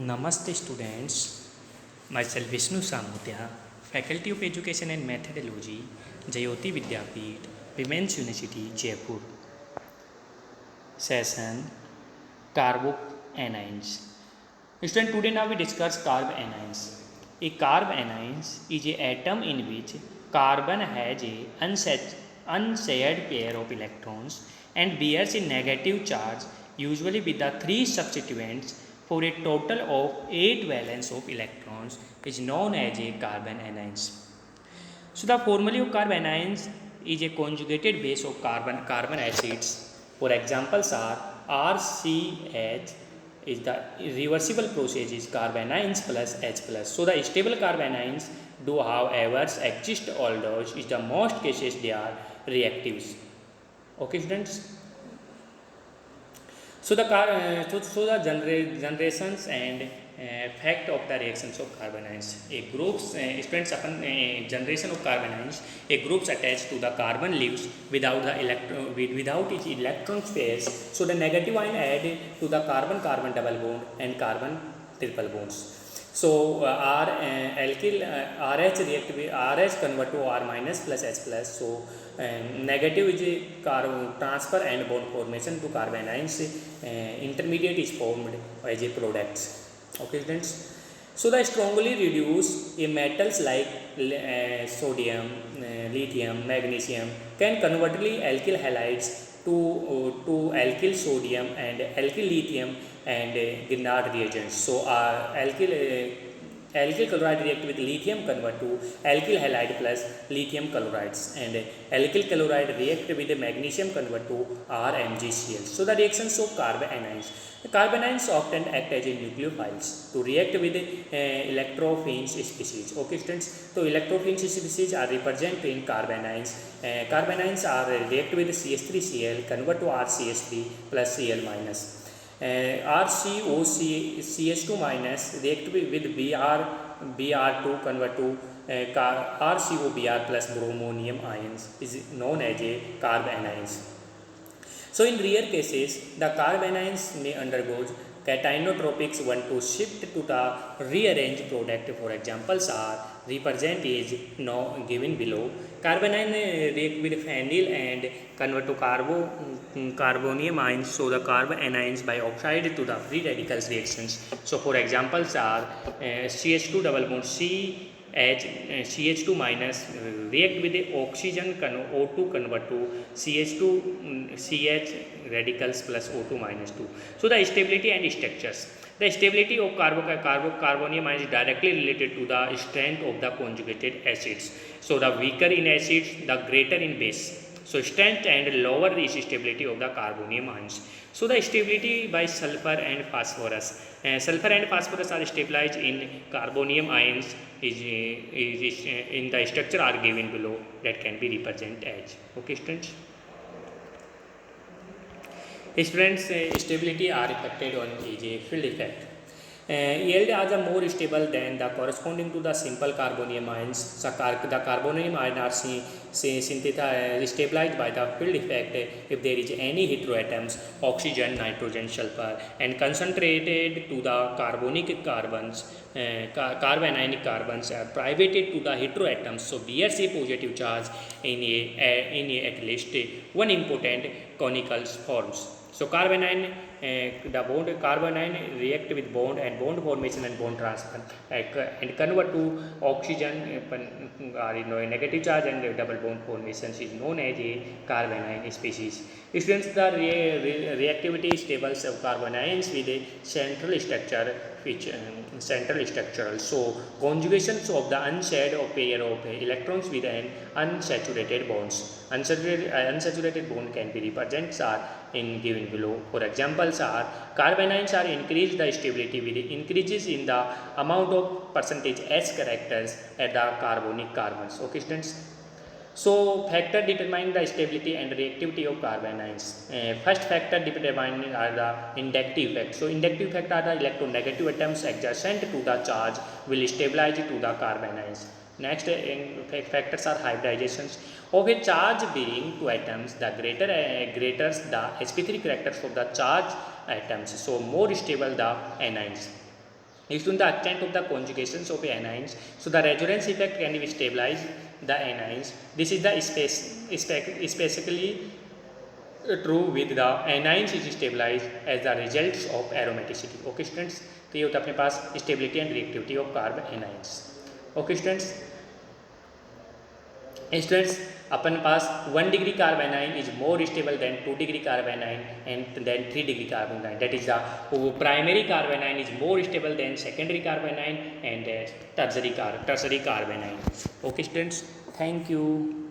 Namaste students, myself Vishnu Samudya, Faculty of Education and Methodology, Jayoti Vidyapeeth, Women's University, Jaipur. Session Carboanions. Student, today now we discuss carbanions. A carbanions is a atom in which carbon has a unshared pair of electrons and bears a negative charge, usually with the three substituents for a total of 8 valence of electrons, is known as a carbanions. So the formula of carbanions is a conjugated base of carbon acids. For examples are RCH is the reversible process is carbanions plus H plus. So the stable carbanions do however exist, although in the most cases they are reactives. Okay students. So the generations and fact of the reactions of carbanions. A groups students upon generation of carbanions, a groups attached to the carbon leaves without the without its electron pairs. So the negative ion add to the carbon double bond and carbon triple bonds. So R alkyl RH react with RH convert to R minus plus H plus. So negative is transfer and bond formation to carbanions. Intermediate is formed as a product. Okay students. So the strongly reduce a metals like sodium, lithium, magnesium can convert alkyl halides to alkyl sodium and alkyl lithium and Grignard reagents. So alkyl chloride react with lithium convert to alkyl halide plus lithium chlorides, and alkyl chloride react with magnesium convert to RMgCl. So the reactions of carbanions. Carbanions often act as a nucleophiles to react with electrophene species. Okay students, so electrophene species are represented in carbanions. Carbanions are react with CH3Cl convert to RCH3 plus Cl minus. RCOCH2 minus react with Br2 convert to RCOBr plus bromonium ions is known as a carbanions. So in rare cases, the carbanions may undergo catianotropics one to shift to the rearranged product. For examples are represent is now given below. Carbanion react with phenyl and convert to carbonium ions. So the carbanions by oxide to the free radicals reactions. So for examples are CH2 double bond CH2 minus react with the oxygen O2 convert to CH2 CH radicals plus O2 minus 2. So the stability and structures. The stability of carbonium ion is directly related to the strength of the conjugated acids. So the weaker in acids, the greater in base. So strength and lower is stability of the carbonium ions. So the stability by sulfur and phosphorus. Sulfur and phosphorus are stabilized in carbonium ions is in the structure are given below that can be represented as. Okay students. Students, stability are affected on is a field effect. Yield are more stable than the corresponding to the simple carbonium ions. So the carbonium ions are stabilized by the field effect if there is any heteroatoms, oxygen, nitrogen, sulfur, and concentrated to the carbonic carbons. Carbanionic carbons are privated to the heteroatoms. So bears a positive charge in at least one important conical forms. So carbanion, the bond carbanion react with bond and bond formation and bond transfer and convert to oxygen are a negative charge, and double bond formation is known as a carbanion species. Students, the reactivity tables of carbanions with a central structure which central structural. So conjugations of the unshared pair of electrons with an unsaturated bonds. Unsaturated bond can be represented are in given below. For examples are carbanions are increase the stability with increases in the amount of percentage S characters at the carbonic carbons. Okay students. So factor determine the stability and reactivity of carbanions. First factor determine are the inductive effect. So inductive effect are the electronegative atoms adjacent to the charge will stabilize to the carbanions. Next factors are hybridizations of a charge bearing two atoms. The greater the sp3 characters of the charge atoms, so more stable the anions. is to the extent of the conjugations of anions. So the resonance effect can be stabilize the anions. This is the specifically true with the anions is stabilized as the results of aromaticity. Okay students, तो ये होता है अपने पास stability and reactivity of carbon anions. Okay students upon pass 1 degree carbanion is more stable than 2 degree carbanion and then 3 degree carbanion. That is the primary carbanion is more stable than secondary carbanion and tertiary carbanion. Okay students, thank you.